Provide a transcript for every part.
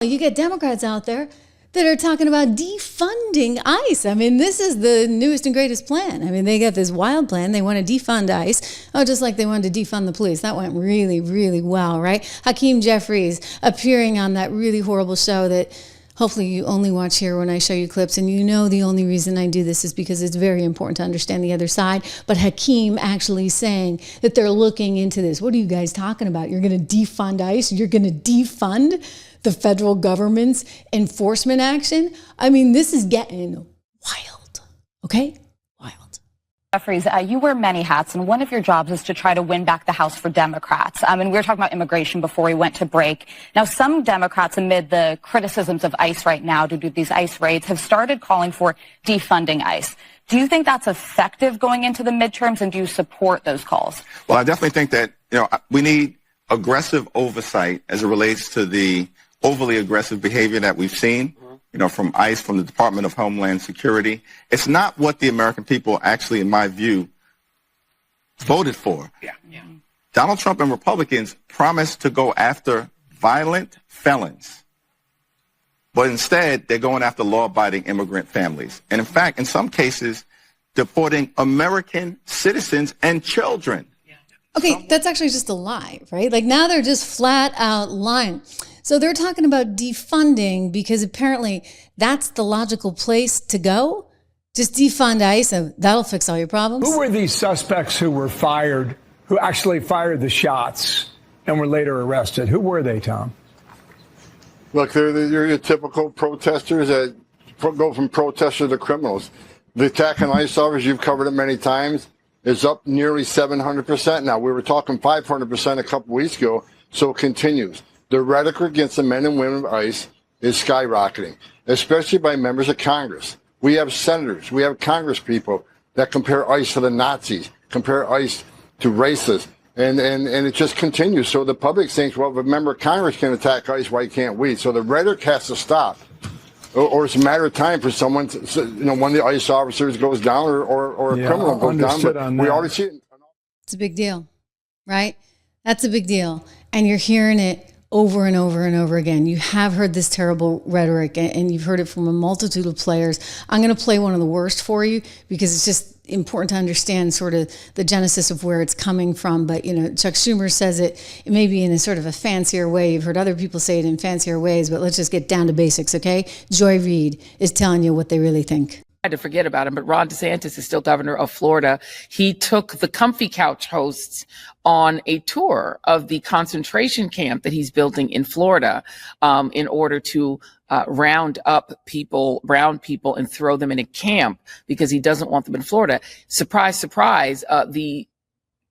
You get Democrats out there that are talking about defunding ICE. I mean, this is the newest and greatest plan. I mean, they got this wild plan. They want to defund ICE. Oh, just like they wanted to defund the police. That went really, really well, right? Hakeem Jeffries appearing on that really horrible show that hopefully you only watch here when I show you clips. And you know the only reason I do this is because it's very important to understand the other side. But Hakeem actually saying that they're looking into this. What are you guys talking about? You're going to defund ICE? You're going to defund the federal government's enforcement action? I mean, this is getting wild, okay? Wild. Jeffries, you wear many hats, and one of your jobs is to try to win back the House for Democrats. And we were talking about immigration before we went to break. Now, some Democrats, amid the criticisms of ICE right now due to these ICE raids, have started calling for defunding ICE. Do you think that's effective going into the midterms, and do you support those calls? Well, I definitely think that, we need aggressive oversight as it relates to the overly aggressive behavior that we've seen, from ICE, from the Department of Homeland Security. It's not what the American people actually, in my view, voted for. Yeah. Donald Trump and Republicans promised to go after violent felons, but instead they're going after law-abiding immigrant families. And in fact, in some cases, deporting American citizens and children. Okay, that's actually just a lie, right? Like now they're just flat out lying. So they're talking about defunding because apparently that's the logical place to go. Just defund ICE and that'll fix all your problems. Who were these suspects who were fired, who actually fired the shots and were later arrested? Who were they, Tom? Look, they're your typical protesters that go from protesters to criminals. The attack on ICE officers, you've covered it many times, is up nearly 700% now. We were talking 500% a couple weeks ago, so it continues. The rhetoric against the men and women of ICE is skyrocketing, especially by members of Congress. We have senators, we have Congress people that compare ICE to the Nazis, compare ICE to racists, and it just continues. So the public thinks, well, if a member of Congress can attack ICE, why can't we? So the rhetoric has to stop. Or it's a matter of time for someone to, one of the ICE officers goes down or a criminal goes down. But we already see it. It's a big deal, right? That's a big deal. And you're hearing it over and over and over again. You have heard this terrible rhetoric and you've heard it from a multitude of players. I'm going to play one of the worst for you because it's just important to understand sort of the genesis of where it's coming from. But, Chuck Schumer says it may be in a sort of a fancier way. You've heard other people say it in fancier ways, but let's just get down to basics, okay? Joy Reid is telling you what they really think. To forget about him, but Ron DeSantis is still governor of Florida. He took the Comfy Couch hosts on a tour of the concentration camp that he's building in Florida, in order to round up brown people, and throw them in a camp because he doesn't want them in Florida. Surprise, surprise, the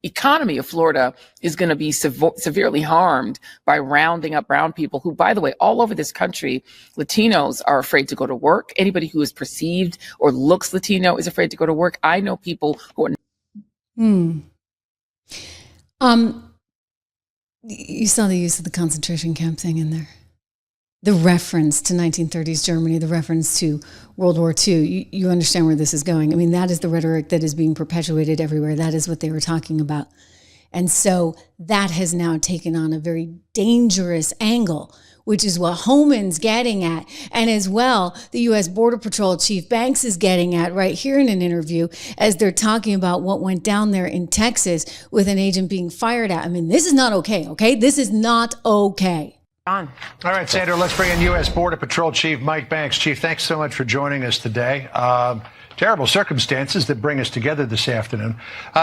economy of Florida is going to be severely harmed by rounding up brown people who, by the way, all over this country, Latinos are afraid to go to work. Anybody who is perceived or looks Latino is afraid to go to work. I know people who are. You saw the use of the concentration camp thing in there. The reference to 1930s Germany, the reference to World War II, you understand where this is going. I mean, that is the rhetoric that is being perpetuated everywhere. That is what they were talking about. And so that has now taken on a very dangerous angle, which is what Homan's getting at. And as well, the U.S. Border Patrol Chief Banks is getting at right here in an interview as they're talking about what went down there in Texas with an agent being fired at. I mean, this is not okay? This is not okay. All right, Sandra, let's bring in U.S. Border Patrol Chief Mike Banks. Chief, thanks so much for joining us today. Terrible circumstances that bring us together this afternoon.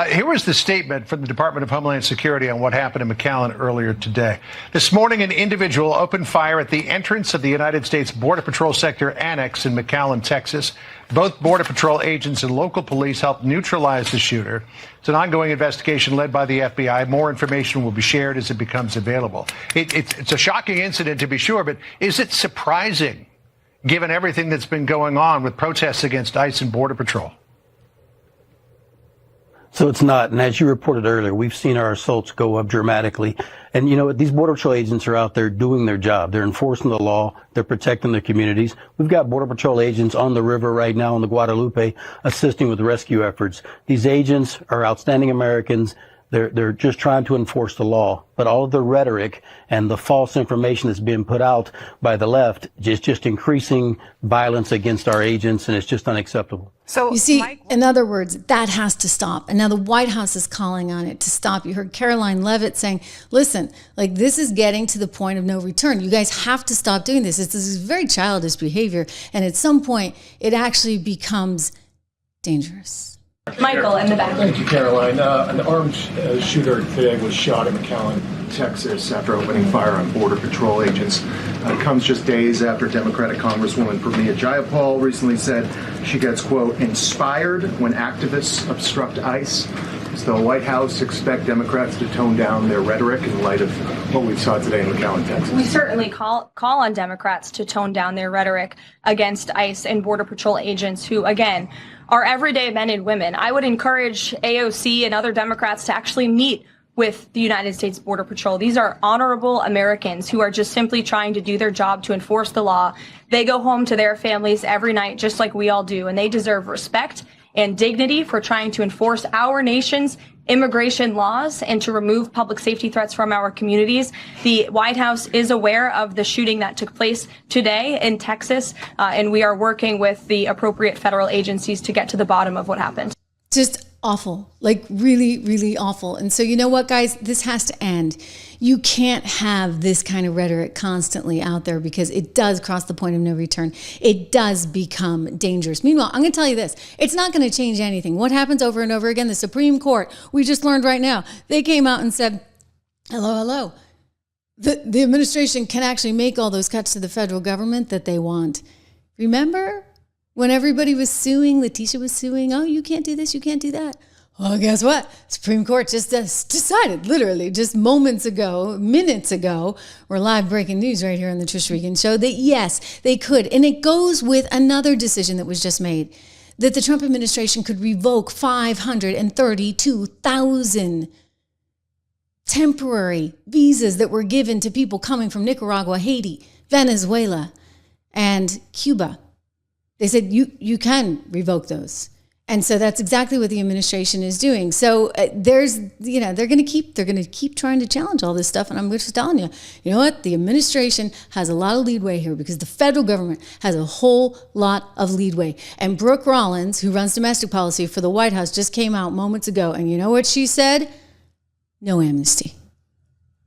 Here was the statement from the Department of Homeland Security on what happened in McAllen earlier today. This morning, an individual opened fire at the entrance of the United States Border Patrol Sector Annex in McAllen, Texas. Both Border Patrol agents and local police helped neutralize the shooter. It's an ongoing investigation led by the FBI. More information will be shared as it becomes available. It's a shocking incident, to be sure, but is it surprising, given everything that's been going on with protests against ICE and Border Patrol? So it's not. And as you reported earlier, we've seen our assaults go up dramatically. And you know what? These Border Patrol agents are out there doing their job. They're enforcing the law. They're protecting their communities. We've got Border Patrol agents on the river right now in the Guadalupe assisting with rescue efforts. These agents are outstanding Americans. They're just trying to enforce the law. But all of the rhetoric and the false information that's being put out by the left is just increasing violence against our agents, and it's just unacceptable. So you see, in other words, that has to stop. And now the White House is calling on it to stop. You heard Caroline Leavitt saying, listen, like this is getting to the point of no return. You guys have to stop doing this. This is very childish behavior. And at some point, it actually becomes dangerous. Michael in the back. Thank you, Caroline. An armed shooter today was shot in McAllen, Texas, after opening fire on Border Patrol agents. It comes just days after Democratic Congresswoman Pramila Jayapal recently said she gets, quote, inspired when activists obstruct ICE. Does the White House expect Democrats to tone down their rhetoric in light of what we saw today in McAllen, Texas? We certainly call on Democrats to tone down their rhetoric against ICE and Border Patrol agents who, again, are everyday men and women. I would encourage AOC and other Democrats to actually meet with the United States Border Patrol. These are honorable Americans who are just simply trying to do their job to enforce the law. They go home to their families every night, just like we all do, and they deserve respect and dignity for trying to enforce our nation's immigration laws and to remove public safety threats from our communities. The White House is aware of the shooting that took place today in Texas, and we are working with the appropriate federal agencies to get to the bottom of what happened. Just awful, like really, really awful. And so you know what, guys, this has to end. You can't have this kind of rhetoric constantly out there because it does cross the point of no return. It does become dangerous. Meanwhile, I'm going to tell you this. It's not going to change anything. What happens over and over again? The Supreme Court, we just learned right now, they came out and said, hello. The administration can actually make all those cuts to the federal government that they want. Remember when everybody was suing, Letitia was suing, oh, you can't do this, you can't do that. Well, guess what? Supreme Court just decided, literally, just minutes ago, we're live breaking news right here on the Trish Regan Show, that yes, they could. And it goes with another decision that was just made, that the Trump administration could revoke 532,000 temporary visas that were given to people coming from Nicaragua, Haiti, Venezuela, and Cuba. They said you can revoke those. And so that's exactly what the administration is doing. So they're going to keep trying to challenge all this stuff. And I'm just telling you, you know what? The administration has a lot of leadway here because the federal government has a whole lot of leadway. And Brooke Rollins, who runs domestic policy for the White House, just came out moments ago. And you know what she said? No amnesty.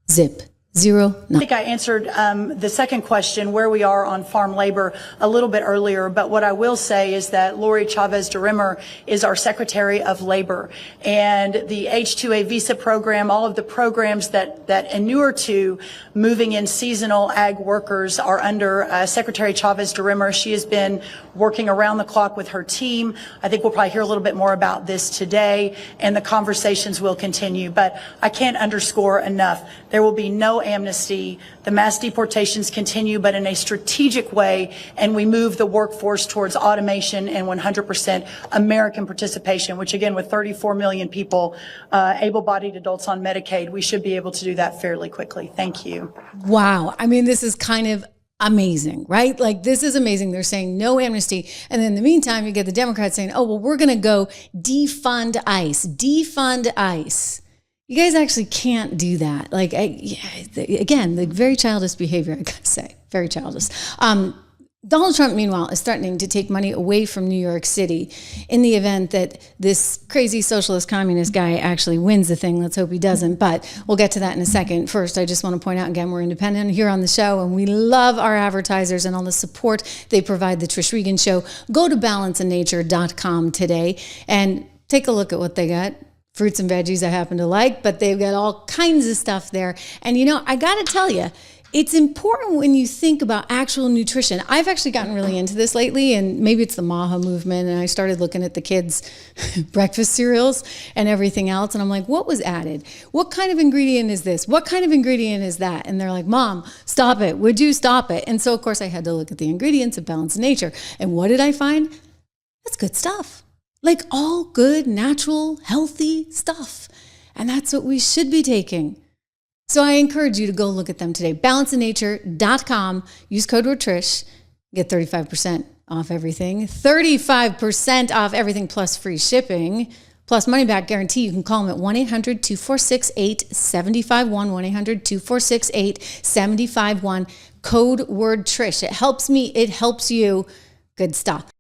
Zip. Zero. None. I think I answered the second question, where we are on farm labor, a little bit earlier. But what I will say is that Lori Chavez DeRimmer is our Secretary of Labor, and the H-2A visa program, all of the programs that inure to moving in seasonal ag workers are under Secretary Chavez DeRimmer. She has been working around the clock with her team. I think we'll probably hear a little bit more about this today, and the conversations will continue. But I can't underscore enough. There will be no amnesty. The mass deportations continue, but in a strategic way, and we move the workforce towards automation and 100% American participation, which again, with 34 million people, able-bodied adults on Medicaid, we should be able to do that fairly quickly. Thank you. Wow. I mean, this is kind of amazing, right? Like, this is amazing. They're saying no amnesty. And then in the meantime, you get the Democrats saying, oh, well, we're going to go defund ICE. Defund ICE. You guys actually can't do that. Like, again, the very childish behavior, I gotta say, very childish. Donald Trump, meanwhile, is threatening to take money away from New York City in the event that this crazy socialist communist guy actually wins the thing. Let's hope he doesn't, but we'll get to that in a second. First, I just want to point out again, we're independent here on the show, and we love our advertisers and all the support they provide the Trish Regan Show. Go to balanceandnature.com today and take a look at what they got. Fruits and veggies I happen to like, but they've got all kinds of stuff there. And you know, I got to tell you, it's important when you think about actual nutrition. I've actually gotten really into this lately, and maybe it's the Maha movement, and I started looking at the kids' breakfast cereals and everything else, and I'm like, what was added? What kind of ingredient is this? What kind of ingredient is that? And they're like, Mom, stop it. Would you stop it? And so, of course, I had to look at the ingredients of Balanced Nature. And what did I find? That's good stuff. Like all good, natural, healthy stuff. And that's what we should be taking. So I encourage you to go look at them today. Balanceandnature.com. Use code word Trish. Get 35% off everything. 35% off everything plus free shipping. plus money back guarantee. You can call them at 1-800-246-8751, 1-800-246-8751, code word Trish. It helps me, it helps you. Good stuff.